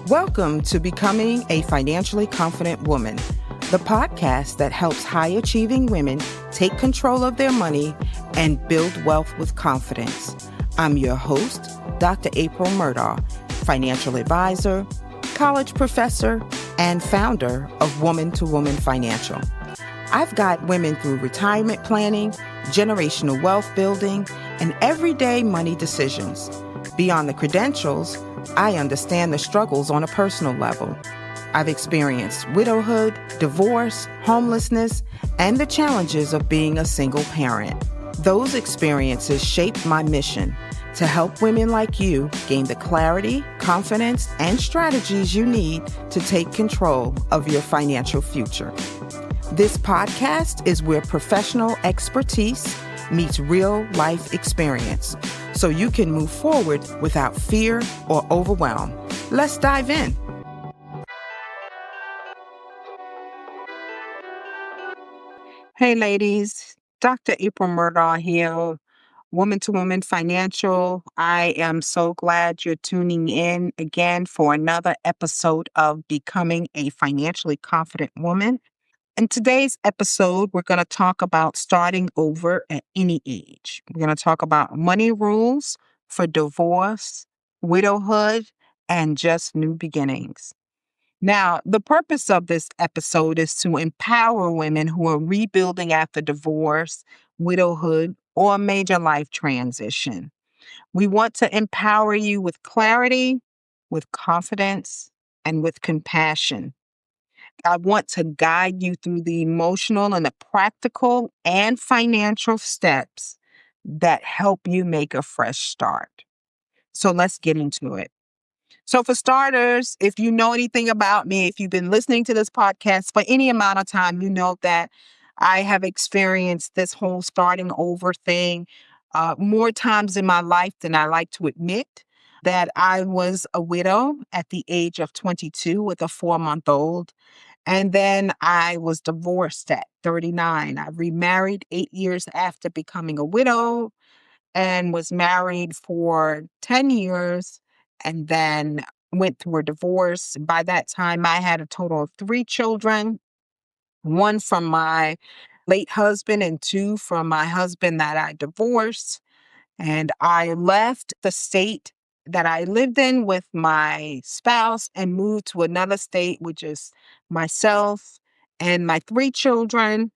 Welcome to Becoming a Financially Confident Woman, the podcast that helps high-achieving women take control of their money and build wealth with confidence. I'm your host, Dr. April Murdaugh, financial advisor, college professor, and founder of Woman to Woman Financial. I've got women through retirement planning, generational wealth building, and everyday money decisions. Beyond the credentials, I understand the struggles on a personal level. I've experienced widowhood, divorce, homelessness, and the challenges of being a single parent. Those experiences shaped my mission to help women like you gain the clarity, confidence, and strategies you need to take control of your financial future. This podcast is where professional expertise meets real-life experience, so you can move forward without fear or overwhelm. Let's dive in. Hey, ladies. Dr. April Murdaugh here, Woman to Woman Financial. I am so glad you're tuning in again for another episode of Becoming a Financially Confident Woman. In today's episode, we're going to talk about starting over at any age. We're going to talk about money rules for divorce, widowhood, and just new beginnings. Now, the purpose of this episode is to empower women who are rebuilding after divorce, widowhood, or major life transition. We want to empower you with clarity, with confidence, and with compassion. I want to guide you through the emotional and the practical and financial steps that help you make a fresh start. So let's get into it. So for starters, if you know anything about me, if you've been listening to this podcast for any amount of time, you know that I have experienced this whole starting over thing more times in my life than I like to admit. That I was a widow at the age of 22 with a 4-month-old. And then I was divorced at 39. I remarried 8 years after becoming a widow and was married for 10 years and then went through a divorce. By that time, I had a total of 3 children, 1 from my late husband and 2 from my husband that I divorced. And I left the state that I lived in with my spouse and moved to another state, which is myself and my 3 children.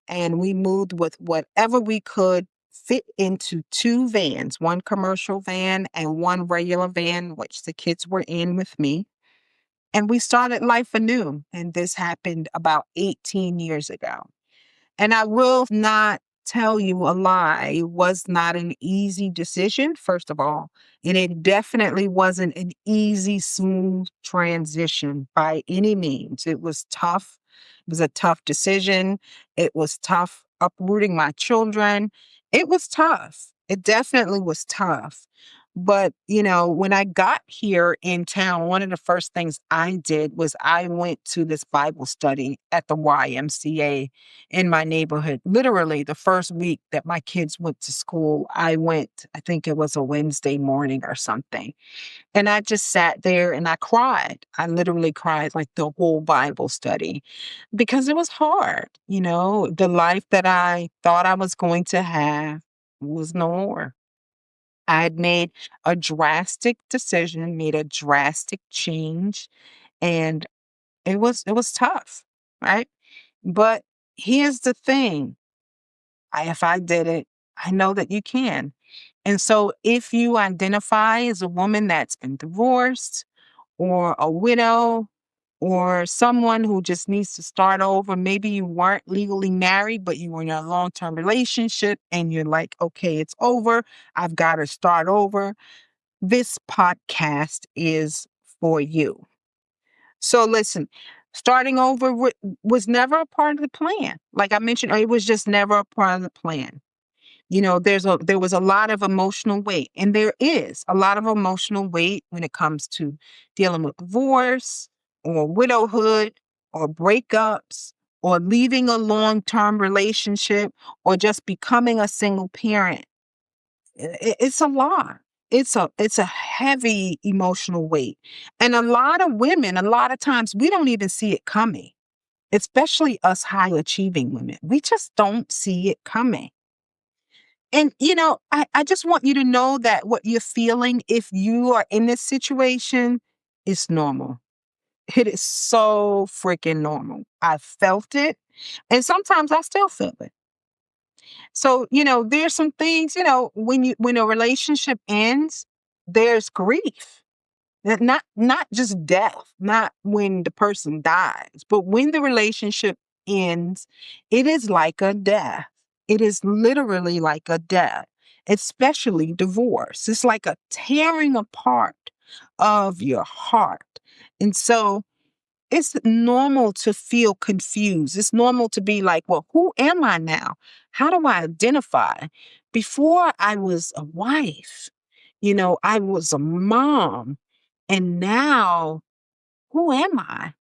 And we moved with whatever we could fit into 2 vans, 1 commercial van and 1 regular van, which the kids were in with me. And we started life anew. And this happened about 18 years ago. And I will not tell you a lie. It was not an easy decision, first of all. And it definitely wasn't an easy, smooth transition by any means. It was tough. It was a tough decision. It was tough uprooting my children. It was tough. It definitely was tough. But, when I got here in town, one of the first things I did was I went to this Bible study at the YMCA in my neighborhood. Literally, the first week that my kids went to school, I went, I think it was a Wednesday morning or something. And I just sat there and I cried. I literally cried like the whole Bible study because it was hard. The life that I thought I was going to have was no more. I had made a drastic decision, made a drastic change, and it was tough, right? But here's the thing. If I did it, I know that you can. And so if you identify as a woman that's been divorced or a widow or someone who just needs to start over, maybe you weren't legally married, but you were in a long-term relationship and you're like, okay, it's over. I've got to start over. This podcast is for you. So listen, starting over was never a part of the plan. Like I mentioned, it was just never a part of the plan. There was a lot of emotional weight, and there is a lot of emotional weight when it comes to dealing with divorce or widowhood or breakups or leaving a long-term relationship or just becoming a single parent. It's a lot. It's a heavy emotional weight. And a lot of women, a lot of times, we don't even see it coming, especially us high achieving women. We just don't see it coming. And, I just want you to know that what you're feeling, if you are in this situation, is normal. It is so freaking normal. I felt it, and sometimes I still feel it. So, there's some things, when a relationship ends, there's grief. Not just death, not when the person dies, but when the relationship ends, it is like a death. It is literally like a death, especially divorce. It's like a tearing apart of your heart. And so it's normal to feel confused. It's normal to be like, well, who am I now? How do I identify? Before I was a wife, I was a mom. And now, who am I?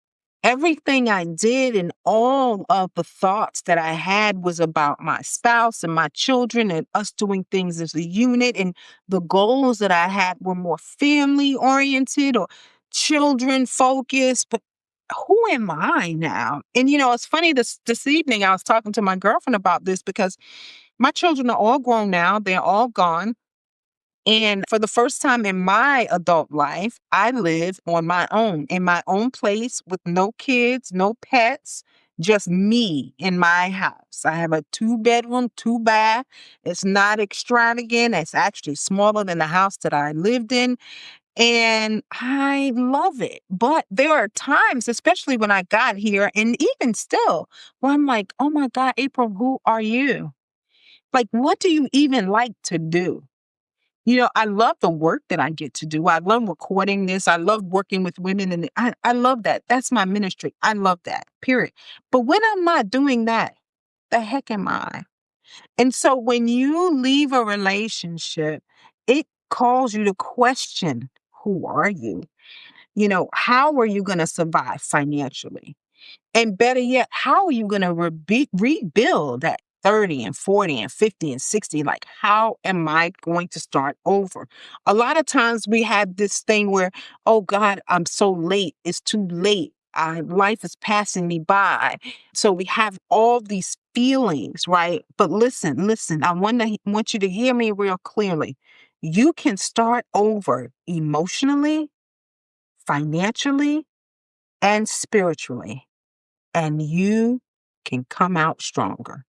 Everything I did and all of the thoughts that I had was about my spouse and my children and us doing things as a unit. And the goals that I had were more family oriented or children focused. But who am I now? And it's funny, this evening I was talking to my girlfriend about this because my children are all grown now. They're all gone. And for the first time in my adult life, I live on my own, in my own place with no kids, no pets, just me in my house. I have a 2-bedroom, 2-bath. It's not extravagant. It's actually smaller than the house that I lived in. And I love it. But there are times, especially when I got here, and even still, where I'm like, oh my God, April, who are you? Like, what do you even like to do? I love the work that I get to do. I love recording this. I love working with women, and I love that. That's my ministry. I love that, period. But when I'm not doing that, the heck am I? And so when you leave a relationship, it calls you to question, who are you? How are you going to survive financially? And better yet, how are you going to rebuild at 30 and 40 and 50 and 60? Like, how am I going to start over? A lot of times we have this thing where, oh God, I'm so late. It's too late. Life is passing me by. So we have all these feelings, right? But listen, want you to hear me real clearly. You can start over emotionally, financially, and spiritually, and you can come out stronger.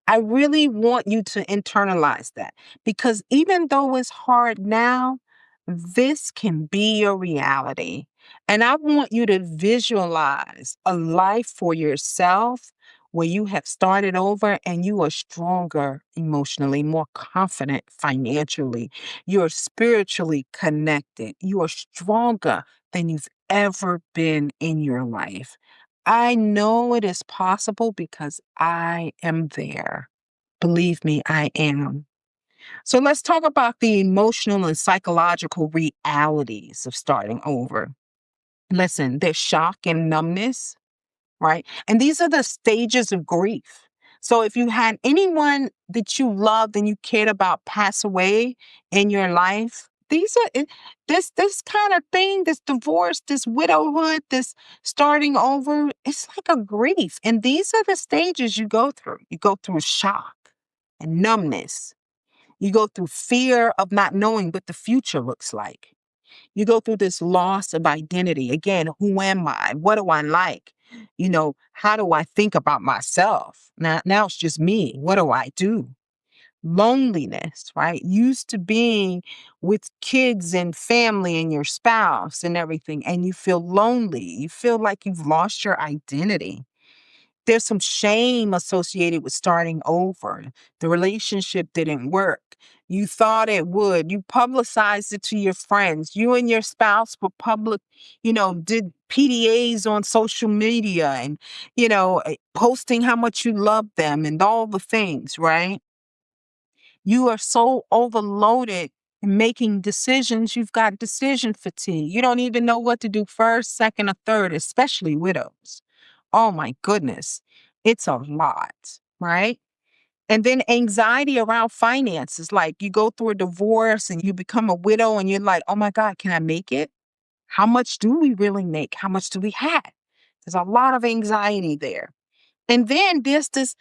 I really want you to internalize that because even though it's hard now, this can be your reality. And I want you to visualize a life for yourself where you have started over and you are stronger emotionally, more confident financially. You're spiritually connected. You are stronger than you've ever been in your life. I know it is possible because I am there. Believe me, I am. So let's talk about the emotional and psychological realities of starting over. Listen, there's shock and numbness, right? And these are the stages of grief. So if you had anyone that you loved and you cared about pass away in your life, this kind of thing, this divorce, this widowhood, this starting over, it's like a grief. And these are the stages you go through. You go through shock and numbness. You go through fear of not knowing what the future looks like. You go through this loss of identity. Again, who am I? What do I like? How do I think about myself? Now it's just me. What do I do? Loneliness, right? Used to being with kids and family and your spouse and everything, and you feel lonely. You feel like you've lost your identity. There's some shame associated with starting over. The relationship didn't work. You thought it would. You publicized it to your friends. You and your spouse were did PDAs on social media and, posting how much you love them and all the things, right? You are so overloaded in making decisions. You've got decision fatigue. You don't even know what to do first, second, or third, especially widows. Oh my goodness. It's a lot, right? And then anxiety around finances, like you go through a divorce and you become a widow and you're like, oh my God, can I make it? How much do we really make? How much do we have? There's a lot of anxiety there. And then there's this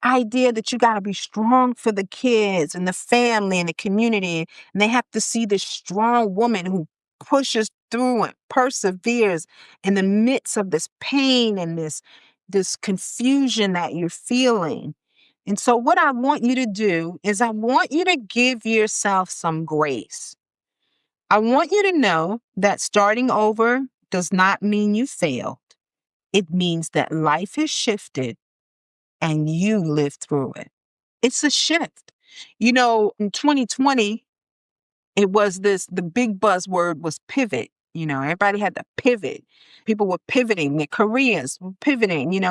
idea that you got to be strong for the kids and the family and the community. And they have to see this strong woman who pushes through and perseveres in the midst of this pain and this confusion that you're feeling. And so what I want you to do is I want you to give yourself some grace. I want you to know that starting over does not mean you failed. It means that life has shifted and you lived through it. It's a shift. In 2020, it was the big buzzword was pivot. Everybody had to pivot. People were pivoting, their careers were pivoting.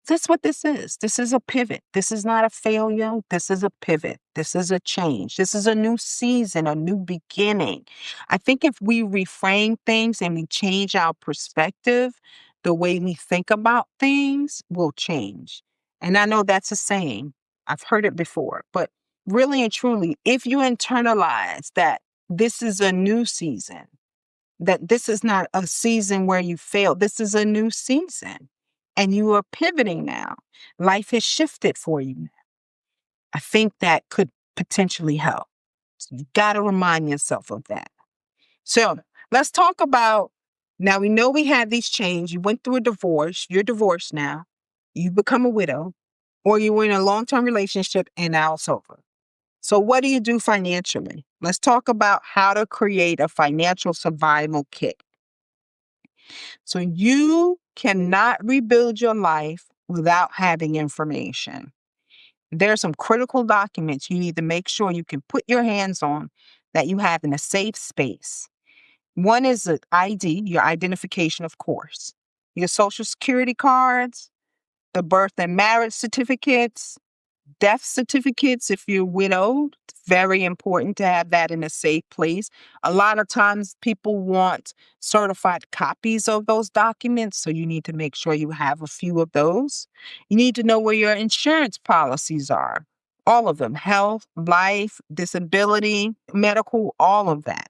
That's what this is. This is a pivot. This is not a failure. This is a pivot. This is a change. This is a new season, a new beginning. I think if we reframe things and we change our perspective, the way we think about things will change. And I know that's a saying. I've heard it before, but really and truly, if you internalize that this is a new season, that this is not a season where you failed. This is a new season and you are pivoting now. Life has shifted for you now. I think that could potentially help. So you got to remind yourself of that. So let's talk about now. We know we had these changes. You went through a divorce. You're divorced now. You become a widow, or you were in a long-term relationship and now it's over. So what do you do financially? Let's talk about how to create a financial survival kit. So you cannot rebuild your life without having information. There are some critical documents you need to make sure you can put your hands on that you have in a safe space. One is an ID, your identification, of course, your social security cards, the birth and marriage certificates, death certificates if you're widowed. It's very important to have that in a safe place. A lot of times people want certified copies of those documents, so you need to make sure you have a few of those. You need to know where your insurance policies are. All of them, health, life, disability, medical, all of that.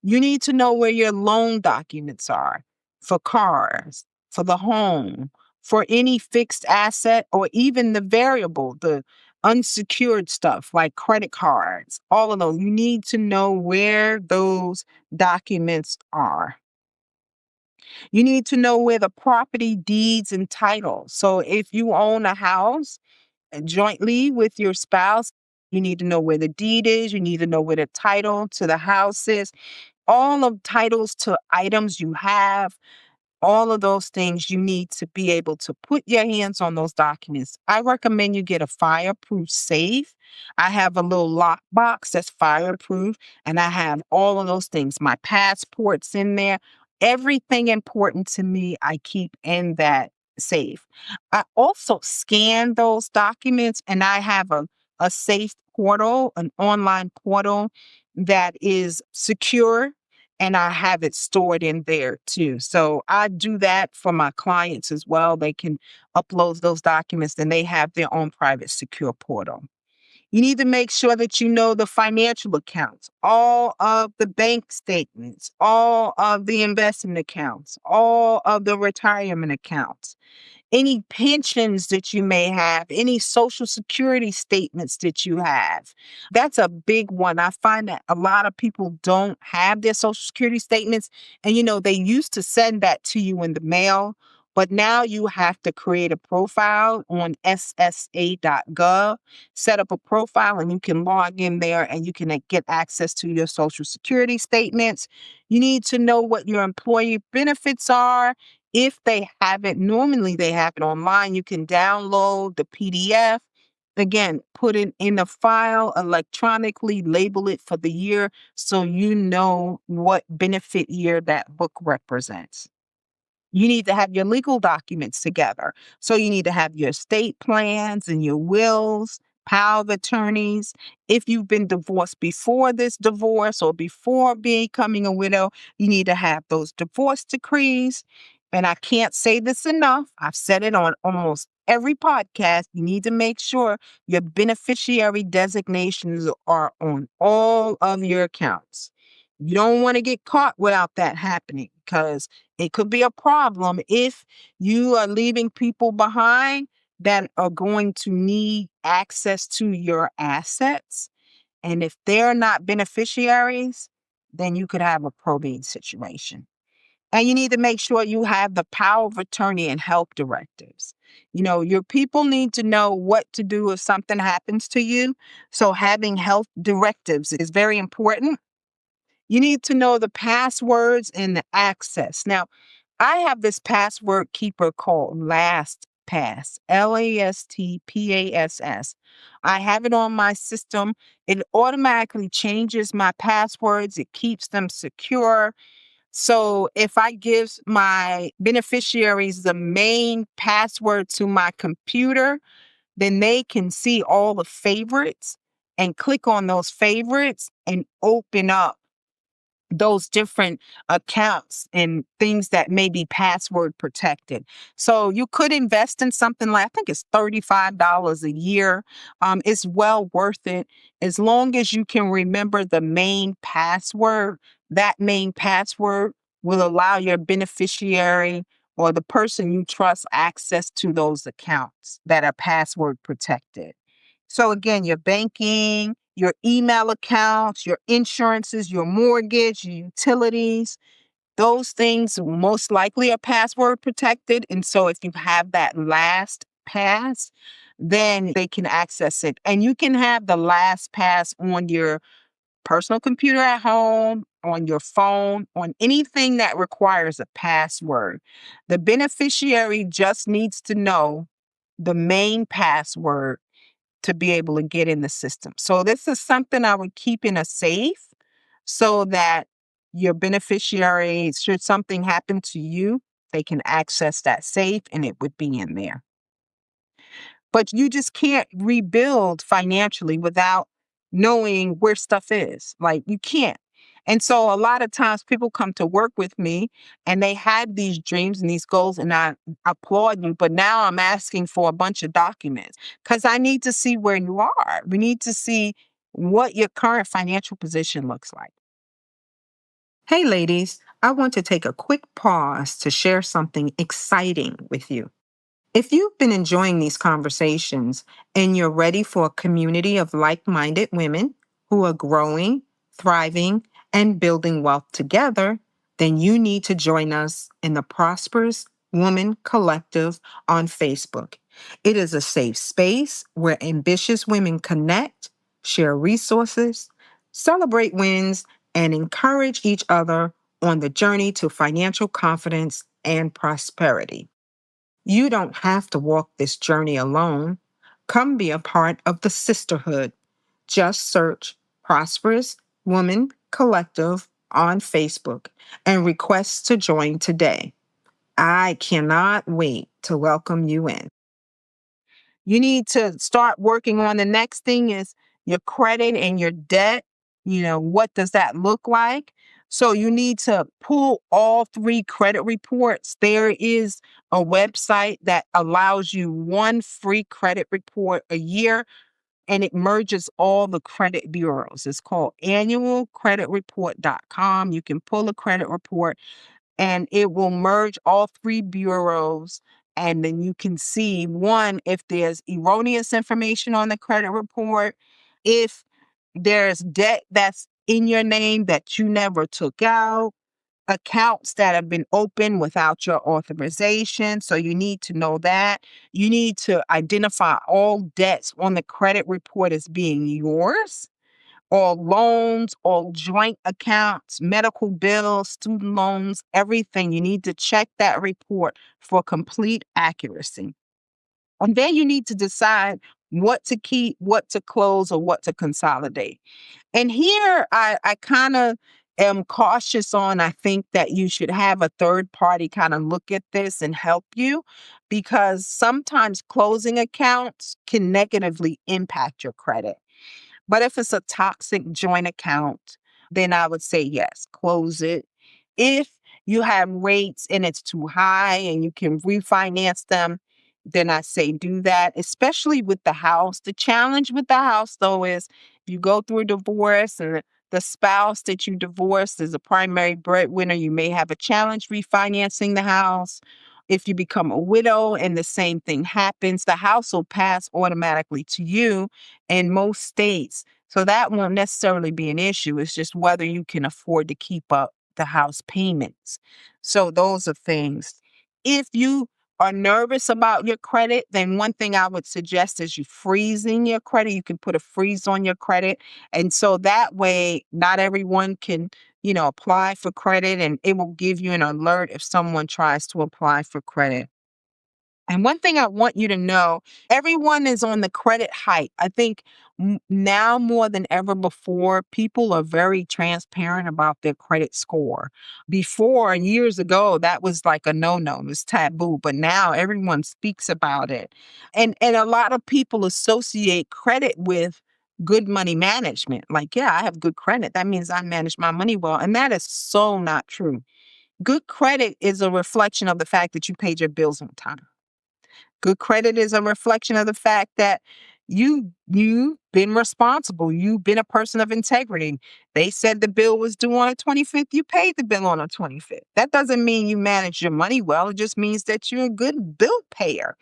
You need to know where your loan documents are for cars, for the home, for any fixed asset, or even the variable, the unsecured stuff like credit cards, all of those. You need to know where those documents are. You need to know where the property deeds and titles. So if you own a house jointly with your spouse, you need to know where the deed is. You need to know where the title to the house is. All of titles to items you have, all of those things you need to be able to put your hands on those documents. I recommend you get a fireproof safe. I have a little lock box that's fireproof, and I have all of those things. My passport's in there. Everything important to me, I keep in that safe. I also scan those documents, and I have a safe portal, an online portal that is secure, and I have it stored in there too. So I do that for my clients as well. They can upload those documents and they have their own private secure portal. You need to make sure that you know the financial accounts, all of the bank statements, all of the investment accounts, all of the retirement accounts, any pensions that you may have, any social security statements that you have. That's a big one. I find that a lot of people don't have their social security statements. And, they used to send that to you in the mail, but now you have to create a profile on ssa.gov, set up a profile, and you can log in there and you can get access to your social security statements. You need to know what your employee benefits are. If they have it, normally they have it online. You can download the PDF. Again, put it in a file electronically, label it for the year so you know what benefit year that book represents. You need to have your legal documents together. So you need to have your estate plans and your wills, power of attorneys. If you've been divorced before this divorce or before becoming a widow, you need to have those divorce decrees. And I can't say this enough. I've said it on almost every podcast. You need to make sure your beneficiary designations are on all of your accounts. You don't want to get caught without that happening because it could be a problem if you are leaving people behind that are going to need access to your assets. And if they're not beneficiaries, then you could have a probate situation. And you need to make sure you have the power of attorney and help directives. Your people need to know what to do if something happens to you. So having health directives is very important. You need to know the passwords and the access. Now, I have this password keeper called LastPass, LASTPASS. I have it on my system. It automatically changes my passwords, it keeps them secure. So if I give my beneficiaries the main password to my computer, then they can see all the favorites and click on those favorites and open up those different accounts and things that may be password protected. So you could invest in something like, I think it's $35 a year. It's well worth it. As long as you can remember the main password, that main password will allow your beneficiary or the person you trust access to those accounts that are password protected. So again, your banking, your email accounts, your insurances, your mortgage, your utilities, those things most likely are password protected. And so if you have that last pass, then they can access it. And you can have the last pass on your personal computer at home, on your phone, on anything that requires a password. The beneficiary just needs to know the main password to be able to get in the system. So this is something I would keep in a safe so that your beneficiaries, should something happen to you, they can access that safe and it would be in there. But you just can't rebuild financially without knowing where stuff is. Like you can't. And so a lot of times people come to work with me and they had these dreams and these goals, and I applaud you. But now I'm asking for a bunch of documents because I need to see where you are. We need to see what your current financial position looks like. Hey, ladies, I want to take a quick pause to share something exciting with you. If you've been enjoying these conversations and you're ready for a community of like minded women who are growing, thriving, and building wealth together, then you need to join us in the Prosperous Woman Collective on Facebook. It is a safe space where ambitious women connect, share resources, celebrate wins, and encourage each other on the journey to financial confidence and prosperity. You don't have to walk this journey alone. Come be a part of the sisterhood. Just search Prosperous Woman Collective on Facebook and request to join today. I cannot wait to welcome you in. You need to start working on the next thing is your credit and your debt. What does that look like? So you need to pull all three credit reports. There is a website that allows you one free credit report a year and it merges all the credit bureaus. It's called annualcreditreport.com. You can pull a credit report and it will merge all three bureaus. And then you can see one, if there's erroneous information on the credit report, if there's debt that's in your name that you never took out, accounts that have been opened without your authorization. So you need to know that. You need to identify all debts on the credit report as being yours, all loans, all joint accounts, medical bills, student loans, everything. You need to check that report for complete accuracy. And then you need to decide what to keep, what to close, or what to consolidate. And here I kind of am cautious on, I think that you should have a third party kind of look at this and help you because sometimes closing accounts can negatively impact your credit. But if it's a toxic joint account, then I would say yes, close it. If you have rates and it's too high and you can refinance them, then I say do that, especially with the house. The challenge with the house, though, is if you go through a divorce and the spouse that you divorced is a primary breadwinner, you may have a challenge refinancing the house. If you become a widow and the same thing happens, the house will pass automatically to you in most states. So that won't necessarily be an issue. It's just whether you can afford to keep up the house payments. So those are things. If you are nervous about your credit, then one thing I would suggest is you freezing your credit. You can put a freeze on your credit. And so that way, not everyone can, apply for credit, and it will give you an alert if someone tries to apply for credit. And one thing I want you to know, everyone is on the credit hike. I think now more than ever before, people are very transparent about their credit score. Before, years ago, that was like a no-no, it was taboo, but now everyone speaks about it. And a lot of people associate credit with good money management. Like, yeah, I have good credit. That means I manage my money well. And that is so not true. Good credit is a reflection of the fact that you paid your bills on time. Good credit is a reflection of the fact that you've been responsible. You've been a person of integrity. They said the bill was due on the 25th. You paid the bill on the 25th. That doesn't mean you manage your money well. It just means that you're a good bill payer.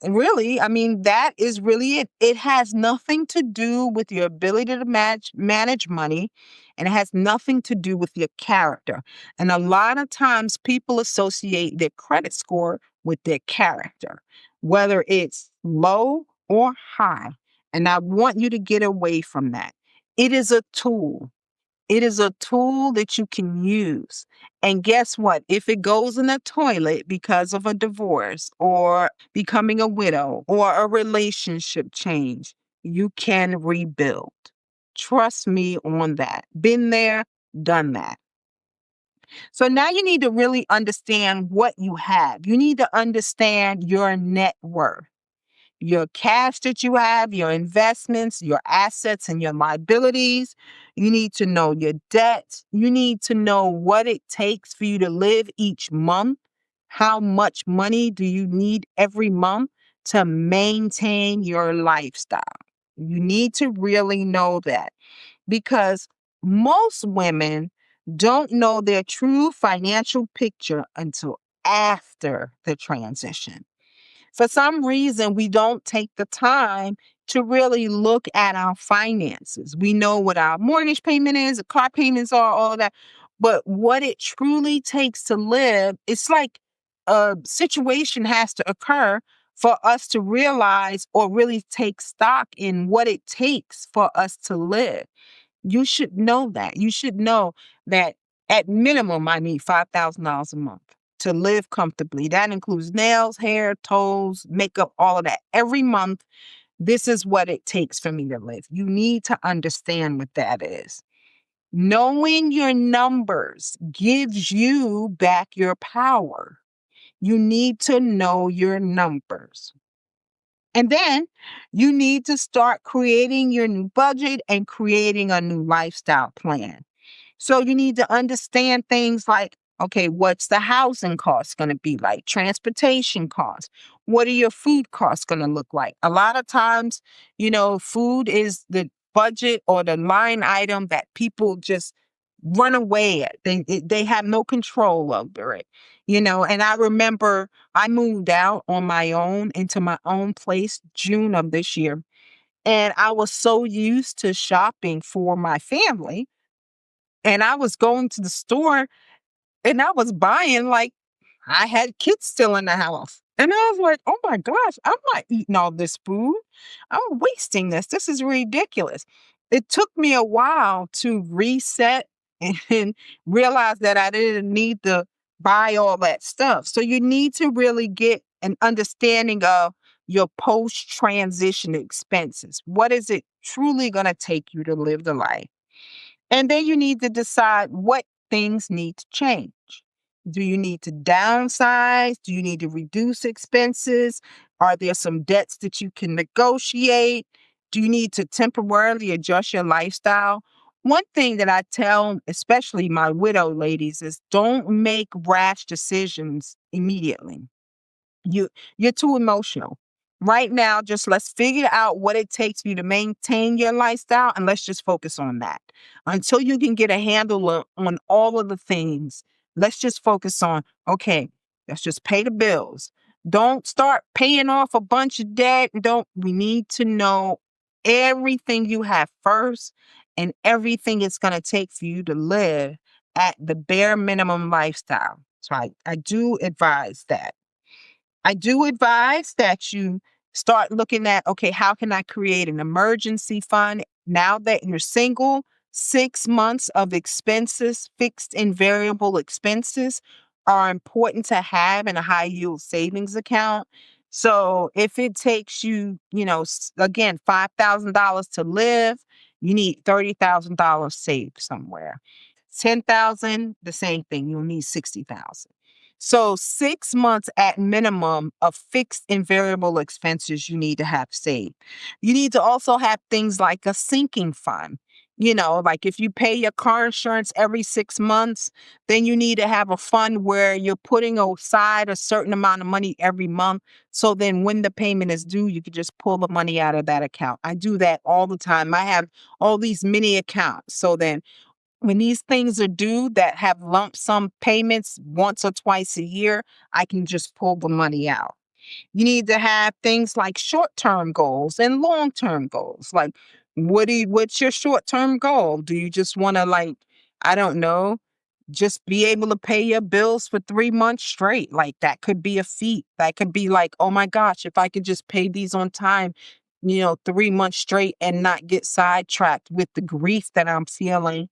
Really, I mean, that is really it. It has nothing to do with your ability to manage money, and it has nothing to do with your character. And a lot of times people associate their credit score with their character, whether it's low or high. And I want you to get away from that. It is a tool. It is a tool that you can use. And guess what? If it goes in the toilet because of a divorce or becoming a widow or a relationship change, you can rebuild. Trust me on that. Been there, done that. So now you need to really understand what you have. You need to understand your net worth, your cash that you have, your investments, your assets, and your liabilities. You need to know your debts. You need to know what it takes for you to live each month. How much money do you need every month to maintain your lifestyle? You need to really know that because most women don't know their true financial picture until after the transition. For some reason, we don't take the time to really look at our finances. We know what our mortgage payment is, the car payments are, all of that. But what it truly takes to live, it's like a situation has to occur for us to realize or really take stock in what it takes for us to live. You should know that. You should know that at minimum, I need $5,000 a month to live comfortably. That includes nails, hair, toes, makeup, all of that. Every month, this is what it takes for me to live. You need to understand what that is. Knowing your numbers gives you back your power. You need to know your numbers. And then you need to start creating your new budget and creating a new lifestyle plan. So you need to understand things like, okay, what's the housing cost going to be like? Transportation costs. What are your food costs going to look like? A lot of times, food is the budget or the line item that people just run away at. They have no control over it, and I remember I moved out on my own into my own place June of this year. And I was so used to shopping for my family, and I was going to the store and I was buying like I had kids still in the house. And I was like, oh my gosh, I'm not eating all this food. I'm wasting this. This is ridiculous. It took me a while to reset and realize that I didn't need to buy all that stuff. So you need to really get an understanding of your post transition expenses. What is it truly going to take you to live the life? And then you need to decide what things need to change. Do you need to downsize? Do you need to reduce expenses? Are there some debts that you can negotiate? Do you need to temporarily adjust your lifestyle? One thing that I tell, especially my widow ladies, is don't make rash decisions immediately. You you're too emotional. Right now, just let's figure out what it takes for you to maintain your lifestyle and let's just focus on that. Until you can get a handle on all of the things, let's just focus on, okay, let's just pay the bills. Don't start paying off a bunch of debt. Don't We need to know everything you have first and everything it's going to take for you to live at the bare minimum lifestyle. So I do advise that. I do advise that you start looking at, okay, how can I create an emergency fund now that you're single? 6 months of expenses, fixed and variable expenses, are important to have in a high yield savings account. So if it takes you, again, $5,000 to live, you need $30,000 saved somewhere. 10,000, the same thing. You'll need 60,000. So 6 months at minimum of fixed and variable expenses you need to have saved. You need to also have things like a sinking fund. Like if you pay your car insurance every 6 months, then you need to have a fund where you're putting aside a certain amount of money every month. So then when the payment is due, you can just pull the money out of that account. I do that all the time. I have all these mini accounts. So then when these things are due that have lump sum payments once or twice a year, I can just pull the money out. You need to have things like short-term goals and long-term goals. Like, what's your short-term goal? Do you just want to, like, I don't know, just be able to pay your bills for 3 months straight? Like, that could be a feat. That could be like, oh my gosh, if I could just pay these on time, 3 months straight and not get sidetracked with the grief that I'm feeling.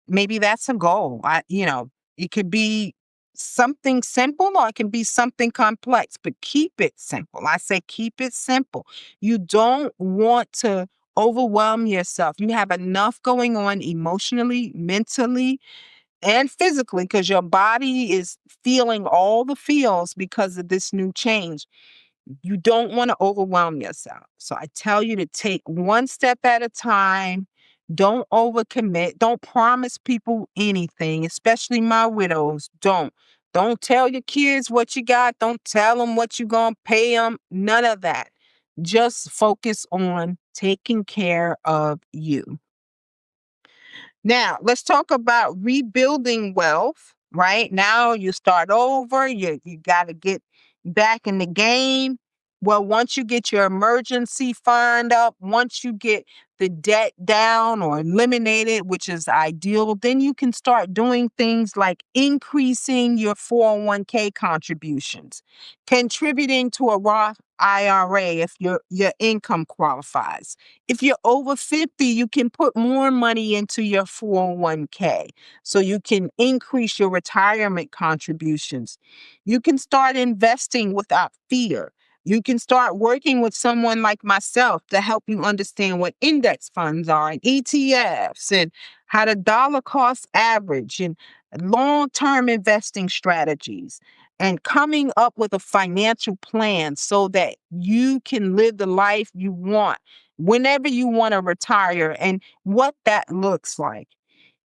Maybe that's a goal. It could be something simple or it can be something complex, but keep it simple. I say keep it simple. You don't want to overwhelm yourself. You have enough going on emotionally, mentally, and physically because your body is feeling all the feels because of this new change. You don't want to overwhelm yourself. So I tell you to take one step at a time. Don't overcommit. Don't promise people anything, especially my widows. Don't. Don't tell your kids what you got. Don't tell them what you're going to pay them. None of that. Just focus on taking care of you. Now, let's talk about rebuilding wealth, right? Now you start over, you got to get back in the game. Well, once you get your emergency fund up, once you get the debt down or eliminated, which is ideal, then you can start doing things like increasing your 401k contributions, contributing to a Roth IRA if your income qualifies. If you're over 50, you can put more money into your 401k so you can increase your retirement contributions. You can start investing without fear. You can start working with someone like myself to help you understand what index funds are and ETFs and how to dollar cost average and long-term investing strategies and coming up with a financial plan so that you can live the life you want whenever you want to retire and what that looks like.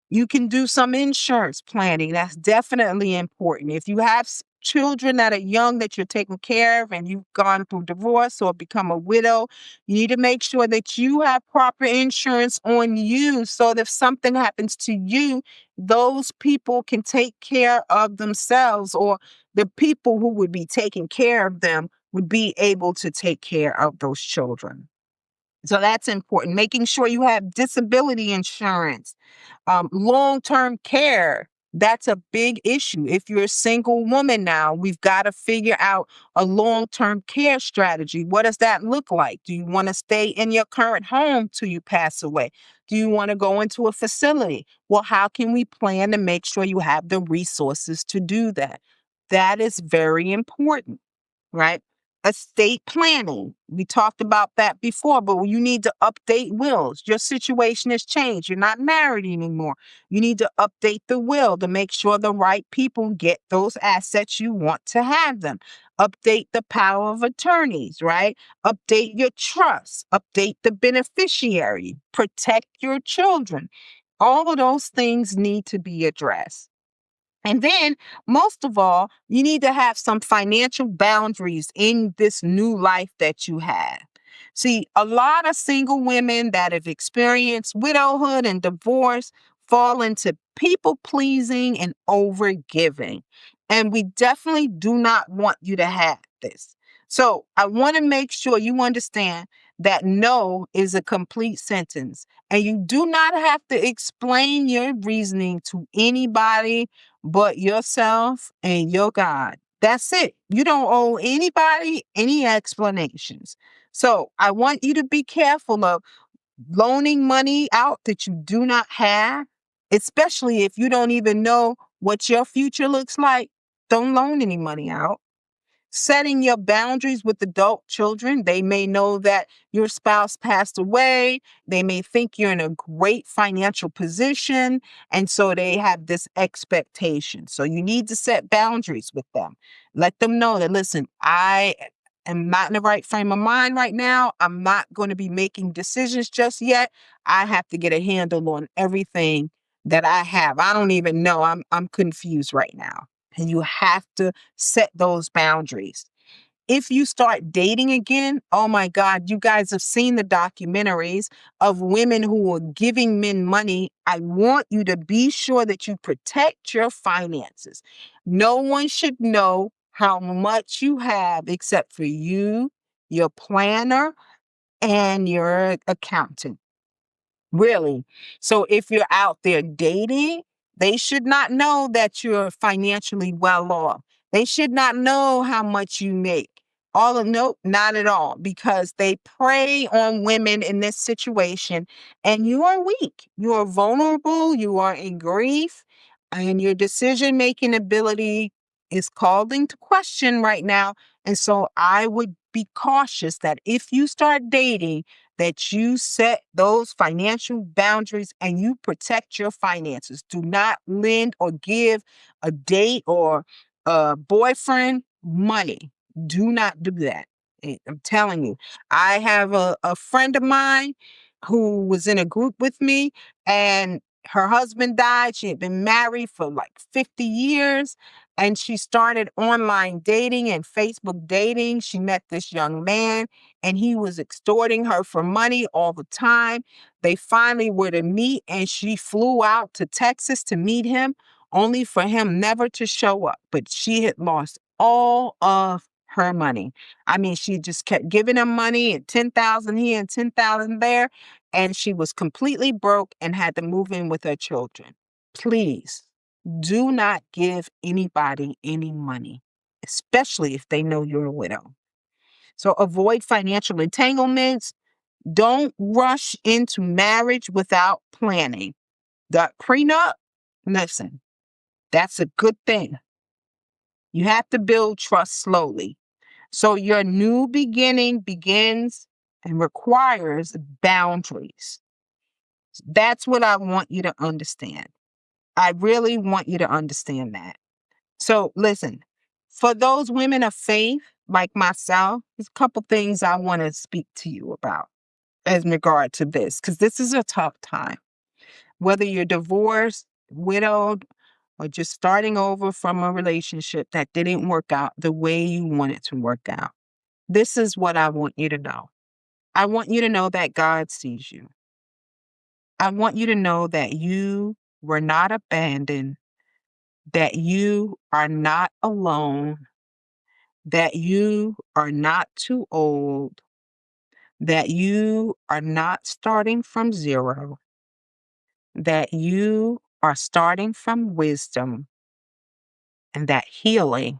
You can do some insurance planning. That's definitely important. If you have children that are young that you're taking care of and you've gone through divorce or become a widow, you need to make sure that you have proper insurance on you so that if something happens to you, those people can take care of themselves, or the people who would be taking care of them would be able to take care of those children. So that's important. Making sure you have disability insurance, long-term care. That's a big issue. If you're a single woman now, we've got to figure out a long-term care strategy. What does that look like? Do you want to stay in your current home till you pass away? Do you want to go into a facility? Well, how can we plan to make sure you have the resources to do that? That is very important, right? Estate planning. We talked about that before, but you need to update wills. Your situation has changed. You're not married anymore. You need to update the will to make sure the right people get those assets you want to have them. Update the power of attorneys, right? Update your trust. Update the beneficiary. Protect your children. All of those things need to be addressed. And then, most of all, you need to have some financial boundaries in this new life that you have. See, a lot of single women that have experienced widowhood and divorce fall into people pleasing and over giving. And we definitely do not want you to have this. So, I want to make sure you understand that no is a complete sentence. And you do not have to explain your reasoning to anybody but yourself and your God. That's it. You don't owe anybody any explanations. So I want you to be careful of loaning money out that you do not have, especially if you don't even know what your future looks like. Don't loan any money out. Setting your boundaries with adult children. They may know that your spouse passed away. They may think you're in a great financial position. And so they have this expectation. So you need to set boundaries with them. Let them know that, listen, I am not in the right frame of mind right now. I'm not going to be making decisions just yet. I have to get a handle on everything that I have. I don't even know. I'm confused right now. And you have to set those boundaries. If you start dating again, oh my God, you guys have seen the documentaries of women who are giving men money. I want you to be sure that you protect your finances. No one should know how much you have except for you, your planner, and your accountant. Really. So if you're out there dating, they should not know that you're financially well off. They should not know how much you make. All of nope, not at all, because they prey on women in this situation, and you are weak. You are vulnerable. You are in grief, and your decision making ability is called into question right now. And so I would be cautious that if you start dating, that you set those financial boundaries and you protect your finances. Do not lend or give a date or a boyfriend money. Do not do that. I'm telling you. I have a friend of mine who was in a group with me, and her husband died. She had been married for like 50 years, and she started online dating and Facebook dating. She met this young man, and he was extorting her for money all the time. They finally were to meet, and she flew out to Texas to meet him, only for him never to show up. But she had lost all of her money. I mean, she just kept giving him money, and 10,000 here and 10,000 there, and she was completely broke and had to move in with her children. Please do not give anybody any money, especially if they know you're a widow. So avoid financial entanglements. Don't rush into marriage without planning. The prenup, listen, that's a good thing. You have to build trust slowly. So your new beginning begins and requires boundaries. That's what I want you to understand. I really want you to understand that. So listen, for those women of faith like myself, there's a couple things I want to speak to you about as regard to this, because this is a tough time. Whether you're divorced, widowed, or just starting over from a relationship that didn't work out the way you want it to work out. This is what I want you to know. I want you to know that God sees you. I want you to know that you were not abandoned, that you are not alone, that you are not too old, that you are not starting from zero, that you are starting from wisdom, and that healing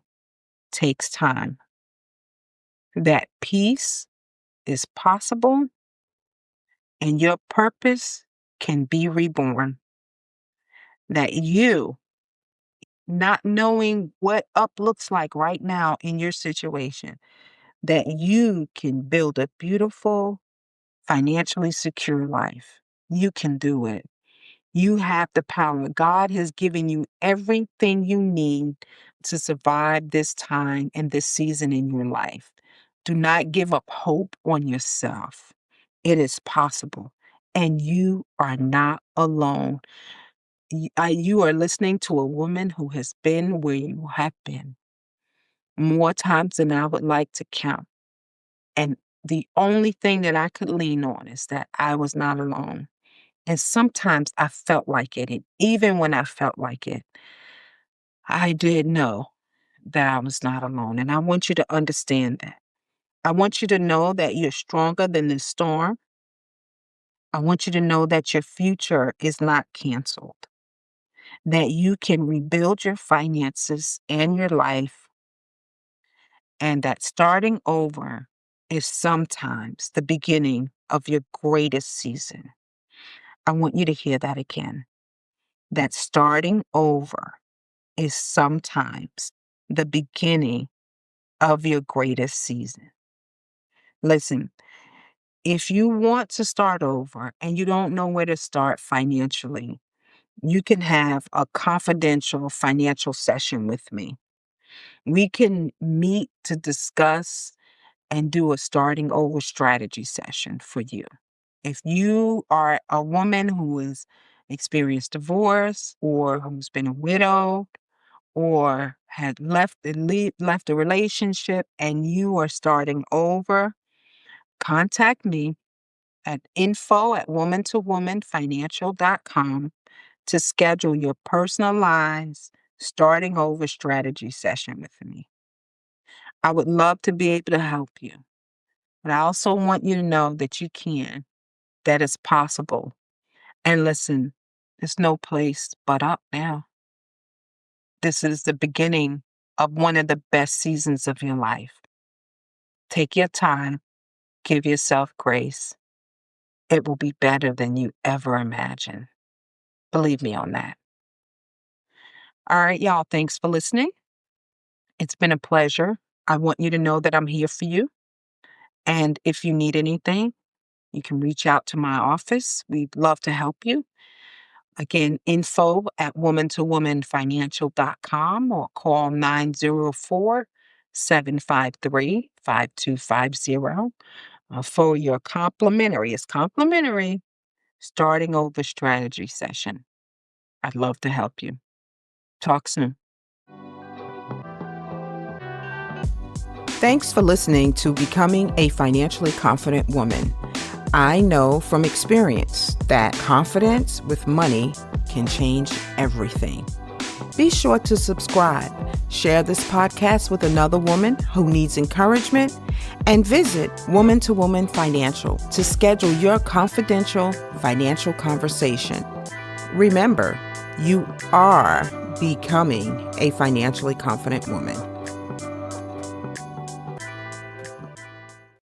takes time, that peace is possible, and your purpose can be reborn, that you, not knowing what up looks like right now in your situation, that you can build a beautiful, financially secure life. You can do it. You have the power. God has given you everything you need to survive this time and this season in your life. Do not give up hope on yourself. It is possible. And you are not alone. You are listening to a woman who has been where you have been more times than I would like to count. And the only thing that I could lean on is that I was not alone. And sometimes I felt like it. And even when I felt like it, I did know that I was not alone. And I want you to understand that. I want you to know that you're stronger than the storm. I want you to know that your future is not canceled, that you can rebuild your finances and your life, and that starting over is sometimes the beginning of your greatest season. I want you to hear that again. That starting over is sometimes the beginning of your greatest season. Listen, if you want to start over and you don't know where to start financially, you can have a confidential financial session with me. We can meet to discuss and do a starting over strategy session for you. If you are a woman who has experienced divorce or who's been a widow or had left a relationship and you are starting over, contact me at info@womantowomanfinancial.com to schedule your personalized starting over strategy session with me. I would love to be able to help you, but I also want you to know that you can, that it's possible. And listen, there's no place but up now. This is the beginning of one of the best seasons of your life. Take your time, give yourself grace. It will be better than you ever imagined. Believe me on that. All right, y'all, thanks for listening. It's been a pleasure. I want you to know that I'm here for you. And if you need anything, you can reach out to my office. We'd love to help you. Again, info@womantowomanfinancial.com or call 904-753-5250 for your complimentary starting over strategy session. I'd love to help you. Talk soon. Thanks for listening to Becoming a Financially Confident Woman. I know from experience that confidence with money can change everything. Be sure to subscribe, share this podcast with another woman who needs encouragement, and visit Woman to Woman Financial to schedule your confidential financial conversation. Remember, you are becoming a financially confident woman.